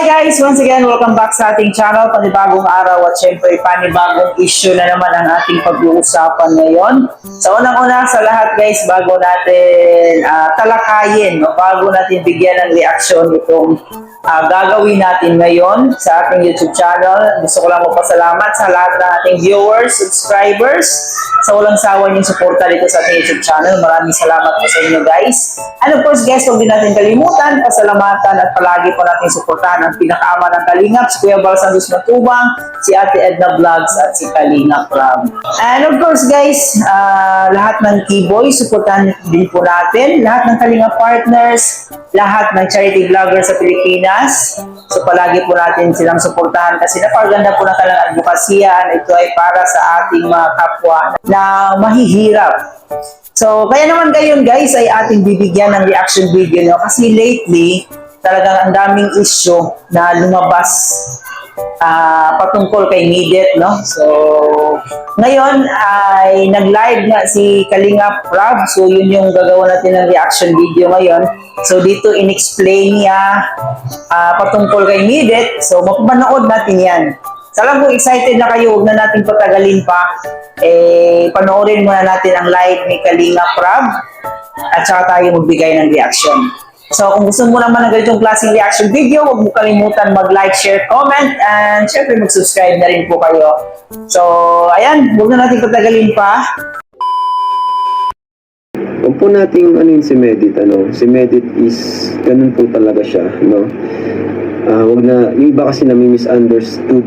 Guys, once again, welcome back sa ating channel. Panibagong araw at syempre panibagong issue na naman ang ating pag-uusapan ngayon. So unang-una sa lahat guys, bago natin talakayin, bago natin bigyan ng reaksyon itong gagawin natin ngayon sa ating YouTube channel, gusto ko lang magpasalamat sa lahat ng ating viewers, subscribers, sa walang sawa niyong suporta dito sa ating YouTube channel. Maraming salamat po sa inyo guys. And of course guys, huwag din natin kalimutan, pasalamatan at palagi po natin suportahan ang pinakaama ng Kalingap, si Kuya Bal Santos Matubang, si Ate Edna Vlogs at si Kalingap Rob. And of course guys, lahat ng K-Boy, suportahan din po natin, lahat ng Kalingap partners, lahat ng charity vloggers sa Pilipinas. So palagi po natin silang suportahan kasi napakaganda po ng kanilang advokasya. Ito ay para sa ating mga kapwa na mahihirap. So kaya naman ngayon guys ay ating bibigyan ng reaction video no? Kasi lately talagang ang daming issue na lumabas patungkol kay Midet, no? So, ngayon ay nag-live nga si Kalingap Rob. So, yun yung gagawa natin ng reaction video ngayon. So, dito in-explain niya patungkol kay Midet. So, mapapanood natin yan. So, alam kung excited na kayo, huwag na natin patagalin pa. Panoorin muna natin ang live ni Kalingap Rob at saka tayo magbigay ng reaction. So, kung gusto mo naman ng ganitong klaseng reaction video, huwag mo kalimutan mag-like, share, comment, and syempre mag-subscribe na rin po kayo. So, ayan, huwag na natin patagalin pa. Huwag po nating si Medit, si Medit is, ganun po talaga siya, huwag na, yung iba kasi nami-misunderstood,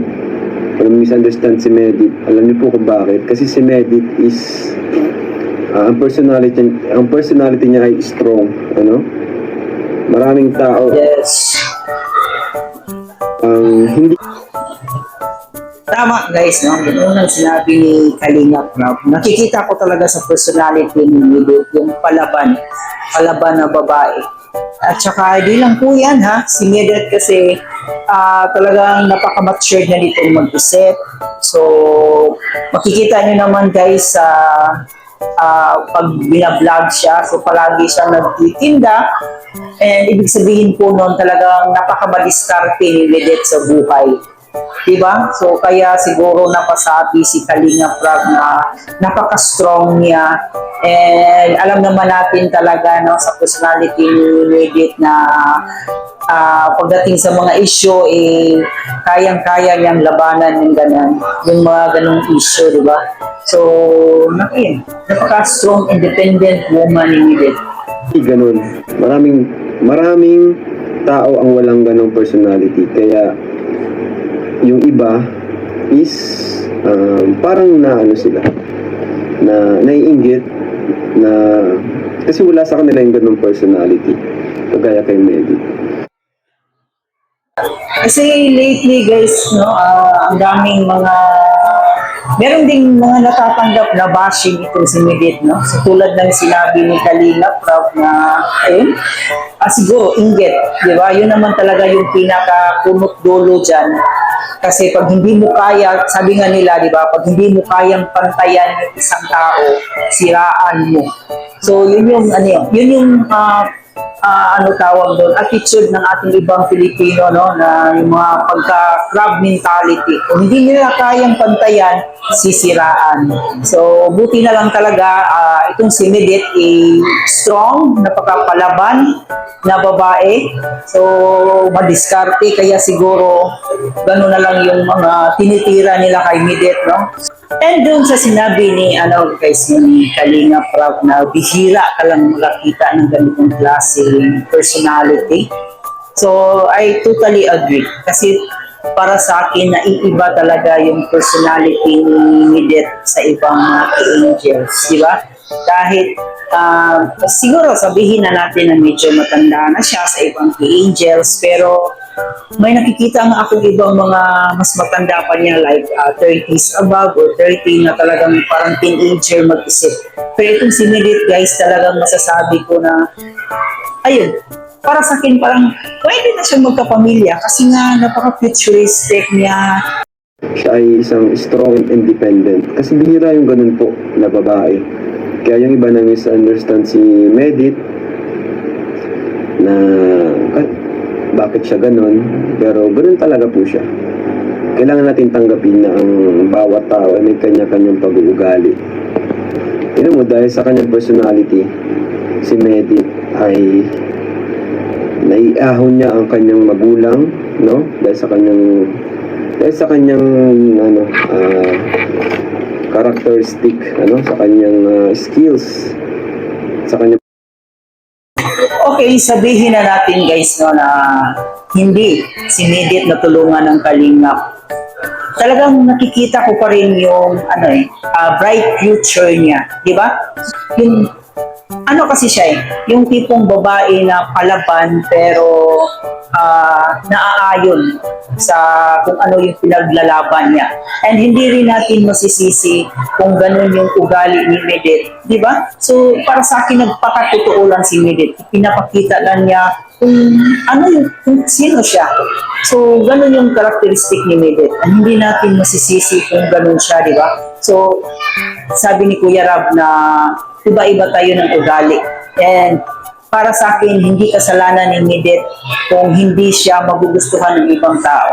nami-misunderstand si Medit. Alam niyo po kung bakit, kasi si Medit is, ang personality niya ay strong, maraming tao. Yes. Hindi. Tama guys, no? Yung unang sinabi ni Kalingap Rob, nakikita ko talaga sa personality ni Midet, yung palaban na babae. At saka di lang po yan ha, si Midet kasi talagang napaka-matured na dito mag-isip. So, makikita nyo naman guys sa pag binablog siya, so palagi siyang nagtitinda. And ibig sabihin po noon talagang napaka-madiskarte ni Midet sa buhay. Diba? So kaya siguro napasabi si Kalingap Rob na napaka-strong niya. And alam naman natin talaga sa personality ni Midet na pagdating sa mga issue, kayang-kaya niyang labanan yung mga ganong issue, diba? So, napaka-strong, independent woman ni Midet. Ganun. Maraming tao ang walang ganong personality. Kaya, yung iba is parang sila, na naiinggit, na kasi wala sa kanila yung ganong personality. Kagaya kay Medit. Kasi lately guys, ang daming meron ding mga natatanggap na bashing itong si Midet, no? So, tulad ng sinabi ni Kalingap Rob na, siguro, inggit, di ba? Yun naman talaga yung pinaka-punot dulo dyan. Kasi pag hindi mo kaya, sabi nga nila, di ba? Pag hindi mo kayang pantayan yung isang tao, siraan mo. So, yun yung tawag doon, attitude ng ating ibang Pilipino, na yung mga pagka-crab mentality. Kung hindi nila kayang pantayan, sisiraan. So, buti na lang talaga itong si Midet strong, napakapalaban na babae. So, madiskarte, kaya siguro gano'n na lang yung mga tinitira nila kay Midet, no? And doon sa sinabi ni Kalingap Rob na bihira ka lang makakita ng ganitong klase personality. So, I totally agree. Kasi para sa akin, naiiba talaga yung personality ni Midet sa ibang mga angels, di ba? Kahit siguro sabihin na natin na medyo matanda na siya sa ibang angels, pero may nakikita nga akong ibang mga mas matanda pa niya like 30s above or 30 na talagang parang teenager mag-isip. Pero itong si Midet guys, talagang masasabi ko na ayun, para sa akin parang pwede na siya magkapamilya kasi nga napaka-futuristic niya. Siya ay isang strong and independent. Kasi bihira yung ganun po na babae. Kaya yung iba na misunderstand si Medit na bakit siya ganun, pero ganun talaga po siya. Kailangan natin tanggapin na ang bawat tao ay may kanya-kanyang pag-uugali. Tignan mo, dahil sa kanyang personality, si Medit ay naiahon niya ang kanyang magulang, no? Dahil sa kanyang characteristic, sa kanyang skills, sa kanyang Okay, sabihin na natin guys no, na hindi si Medit natulungan ng Kalingap. Talagang nakikita ko pa rin yung bright future niya, di ba? Yung kasi siya yung tipong babae na palaban pero naaayon sa kung ano yung pinaglalaban niya. And hindi rin natin masisisi kung ganun yung ugali ni Medit, di ba? So, para sa akin, nagpakatotoo lang si Medit. Pinapakita lang niya kung sino siya. So, ganun yung characteristic ni Medit. And hindi natin masisisi kung ganun siya, di ba? So, sabi ni Kuya Rab na iba-iba tayo ng ugali. And para sa akin, hindi kasalanan ni Medit kung hindi siya magugustuhan ng ibang tao.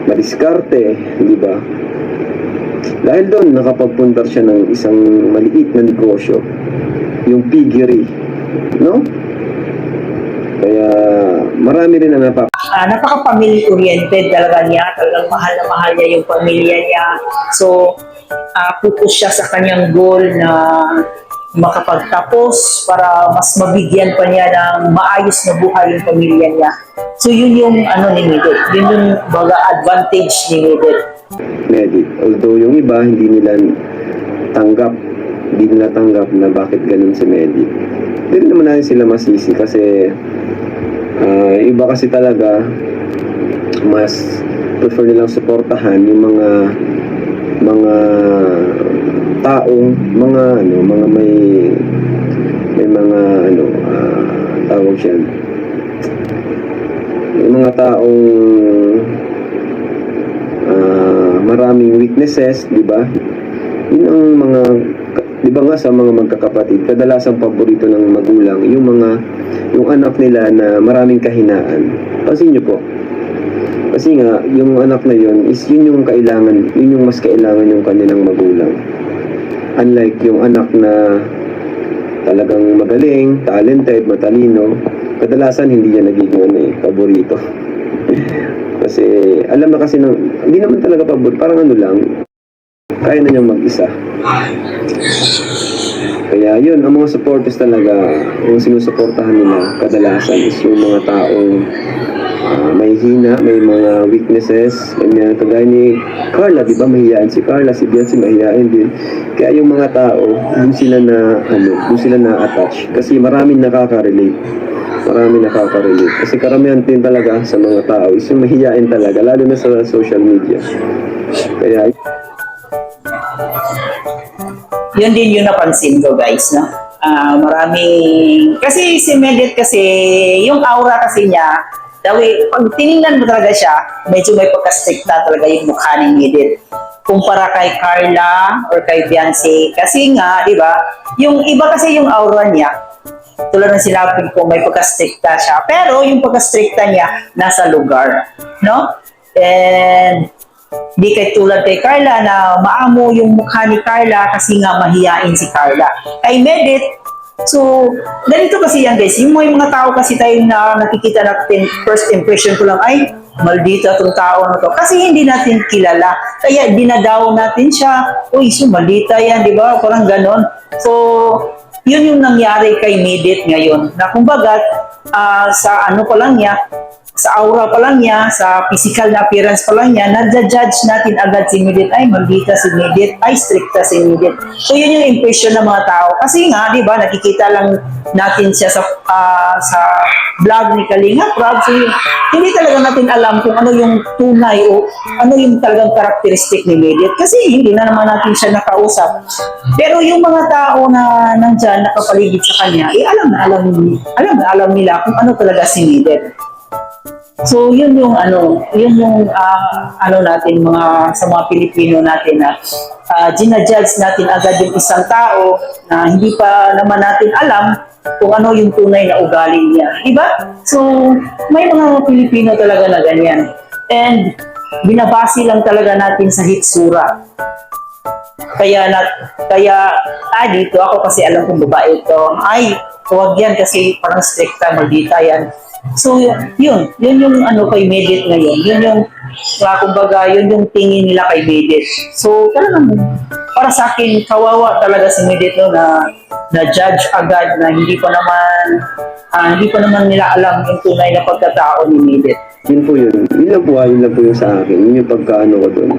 Madiskarte, di ba? Dahil doon, nakapagpundar siya ng isang maliit na negosyo, yung piggery, no? Kaya marami rin na napaka-family-oriented talaga niya. Talagang mahal na mahal niya yung pamilya niya. So, focus siya sa kanyang goal na makapagtapos para mas mabigyan pa niya ng maayos na buhay yung pamilya niya. So yun yung ni Medit. Yun yung advantage ni Medit. Although yung iba hindi nila tanggap na bakit ganun si Medit. Hindi rin naman natin sila masisi kasi iba kasi talaga mas prefer nilang suportahan yung mga taong mga may mga tawag siya, may mga taong maraming weaknesses, di ba? Yun ang mga, di ba nga sa mga magkakapatid, kadalasang paborito ng magulang yung anak nila na maraming kahinaan. Pansin niyo po, kasi nga yung anak na yun is yun yung mas kailangan yung kanilang magulang. Unlike yung anak na talagang magaling, talented, matalino, kadalasan hindi niya nagiging paborito. Kasi alam na kasi hindi naman talaga paborito, parang lang, kaya na niyang mag-isa. Kaya yun, ang mga supporters talaga, yung sinusuportahan nila kadalasan is yung mga taong may hina, may mga weaknesses, may kagaya ni Carla, di ba mahihain si Carla, si Biancy mahihain din. Kaya yung mga tao, doon sila na-attach. Kasi maraming nakaka-relate. Kasi karamihan din talaga sa mga tao is yung mahihain talaga, lalo na sa social media. Kaya yun din yung napansin ko guys, no? Kasi si Medit kasi, yung aura kasi niya, pag tinignan mo talaga siya, medyo may pagka-stricta talaga yung mukha ni Medit. Kumpara kay Carla or kay Biancy. Kasi nga, di ba, yung iba kasi yung aura niya, tulad ng sinabi ko, may pagka-stricta siya. Pero yung pagka-stricta niya, nasa lugar. No? And di tulad kay Carla na maamo yung mukha ni Carla kasi nga mahiyain si Carla. Kay Medit, so, ganito kasi yan guys, yung mga tao kasi tayo na nakikita natin, first impression ko lang, ay, maldita itong tao na to. Kasi hindi natin kilala. Kaya dinadaw natin siya, uy, so maldita yan, di ba? Parang ganon. So, yun yung nangyari kay Medit ngayon. Na kumbaga, sa pa lang niya, sa aura pa lang niya, sa physical na appearance pa lang niya, nadja-judge natin agad si Medit, ay maldita si Medit, ay stricta si Medit. So yun yung impression ng mga tao. Kasi nga, di ba, nakikita lang natin siya sa vlog ni Kalingap Rab. So hindi talaga natin alam kung ano yung tunay o ano yung talagang karakteristik ni Medit. Kasi hindi na naman natin siya nakausap. Pero yung mga tao na nandyan, nakapaligid sa kanya, alam na alam nila kung ano talaga si Medit. So yun yung ano natin sa mga Pilipino natin na ginajudge natin agad yung isang tao na hindi pa naman natin alam kung ano yung tunay na ugali niya. Diba? So may mga Pilipino talaga na ganyan. And binabase lang talaga natin sa hitsura. Kaya dito ako kasi alam kong babae ito. Ay, huwag yan kasi parang stricta, maldita yan. So, yun yung kay Medit ngayon. Yun yung, kumbaga, yun yung tingin nila kay Medit. So, talagang, para sa akin, kawawa talaga si Medit no, na judge agad na hindi pa naman nila alam yung tunay na pagkatao ni Medit. Yun po yun. Yun lang po yung sa akin. Yun yung pagkaano ko doon.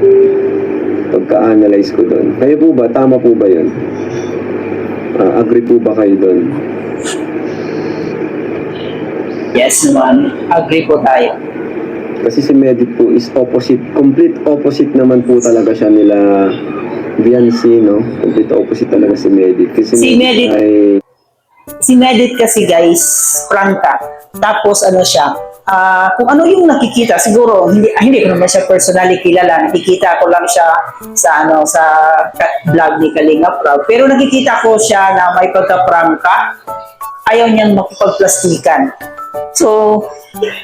Pagka-analyze ko doon. Kaya po ba? Tama po ba yun? Agree po ba kayo doon? Yes naman, agree po tayo. Kasi si Medit po is opposite. Complete opposite naman po talaga siya nila Viancy, no? Complete opposite talaga si Medit. Kasi si Medit kasi guys, prangka. Tapos siya, kung ano yung nakikita, siguro hindi ko naman siya personally kilala, nakikita ko lang siya sa vlog ni Kalinga Prab. Pero nakikita ko siya na may pagka-prangka, ayaw niyang makipagplastikan. So,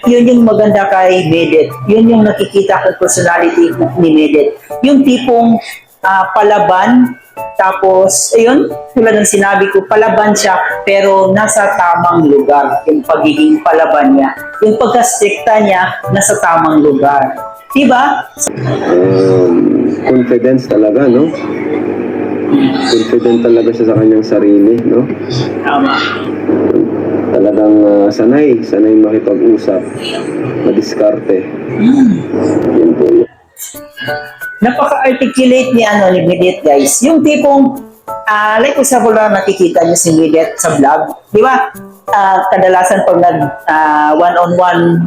yun yung maganda kay Medit. Yun yung nakikita kong personality ni Medit. Yung tipong palaban, tapos, ayun, tulad ng sinabi ko, palaban siya, pero nasa tamang lugar, yung pagiging palaban niya. Yung pagka-stricta niya, nasa tamang lugar. Diba? Confidence talaga, no? Confident talaga siya sa kanyang sarili, no? Tama. Talagang sanay makipag-usap, madiskarte. Yun po yun. Napaka-articulate ni Medit, guys. Yung tipong like example lang nakikita niyo si Medit sa vlog, di ba? Kadalasan pag one-on-one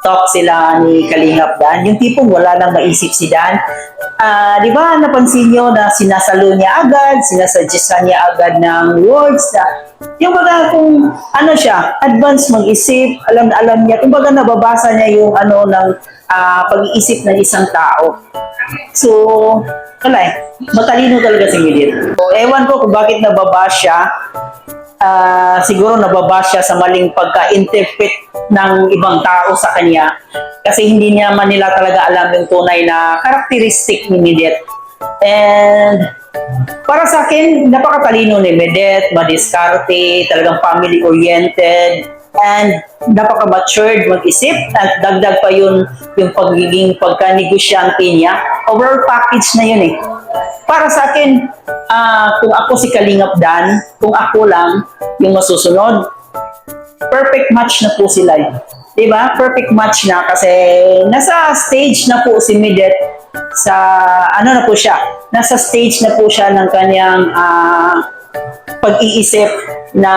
talk sila ni Kalingap Dan, yung tipong wala nang maisip si Dan. Di ba napansin niyo na sinasalo niya agad, sinasuggest niya agad ng words na yung baga kung siya, advance mag-isip, alam niya, kung baga nababasa niya yung ng pag-iisip ng isang tao. So, matalino talaga si Medit. So, ewan ko kung bakit nababash siya. Siguro nababash siya sa maling pagka-interpret ng ibang tao sa kanya. Kasi hindi niya man nila talaga alam yung tunay na karakteristik ni Medit. And para sa akin, napakatalino ni Medit, madiskarte, talagang family-oriented, and napaka-matured mag-isip, at dagdag pa yung pagiging pagka-negosyante niya. Overall package na yun eh. Para sa akin, kung ako si Kalingap Dan, kung ako lang yung masusunod, perfect match na po sila. Diba? Perfect match na kasi nasa stage na po si Medit sa na po siya. Nasa stage na po siya ng kanyang pag-iisip na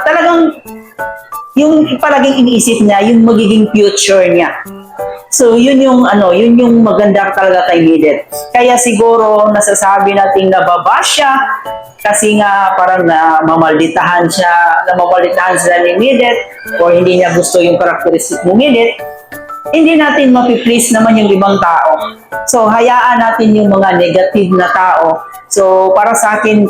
talagang yung palaging iniisip niya, yung magiging future niya. So, yun yung maganda talaga kay Medit. Kaya siguro nasasabi nating nababash siya kasi nga parang namamalditahan sila ni Medit o hindi niya gusto yung karakteristik ni Medit. Hindi natin mapiplease naman yung ibang tao. So, hayaan natin yung mga negative na tao. So, para sa akin,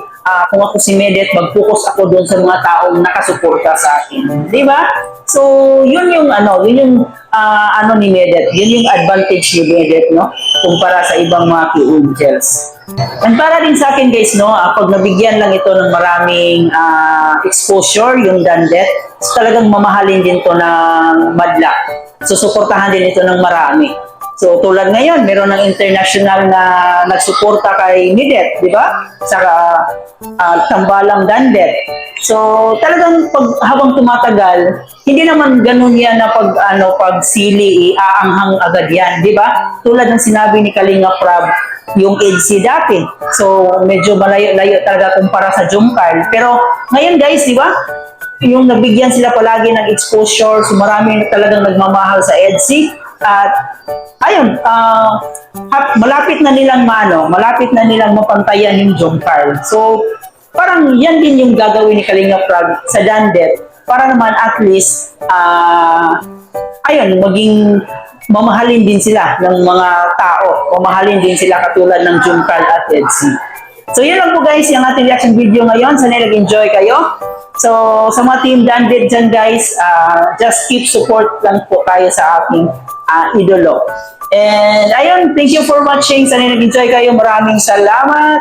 kung ako si Medit, mag-focus ako doon sa mga taong nakasuporta sa akin. Di ba? So, yun yung ni Medit. Yun yung advantage ni Medit, no? Kumpara sa ibang mga K-Angels. And para din sa akin, guys, no? Pag nabigyan lang ito ng maraming exposure, yung Dandet, so, talagang mamahalin din to ng madla. Susuportahan din ito ng marami. So, tulad ngayon, meron ng international na nagsuporta kay Medit, di ba? Sa Tambalang Dandet. So, talagang habang tumatagal, hindi naman ganun yan na pagsili, aanghang agad yan, di ba? Tulad ng sinabi ni Kalinga Prab, yung EDC dati. So, medyo malayo-layo talaga kumpara sa Jumcar. Pero, ngayon guys, di ba? Yung nabigyan sila palagi ng exposure, so marami talagang nagmamahal sa EDC. At ayun, malapit na nilang mapantayan yung Jomcar. So, parang yan din yung gagawin ni Kalinga Prab sa Dandet para naman at least ayun, maging mamahalin din sila ng mga tao. Mamahalin din sila katulad ng Juncal at Edsy. So yun lang po guys, yung ating reaction video ngayon. Sana nag-enjoy kayo. So sa mga team Dandit dyan guys, just keep support lang po tayo sa ating idolo. And ayun, thank you for watching. Sana nag-enjoy kayo. Maraming salamat.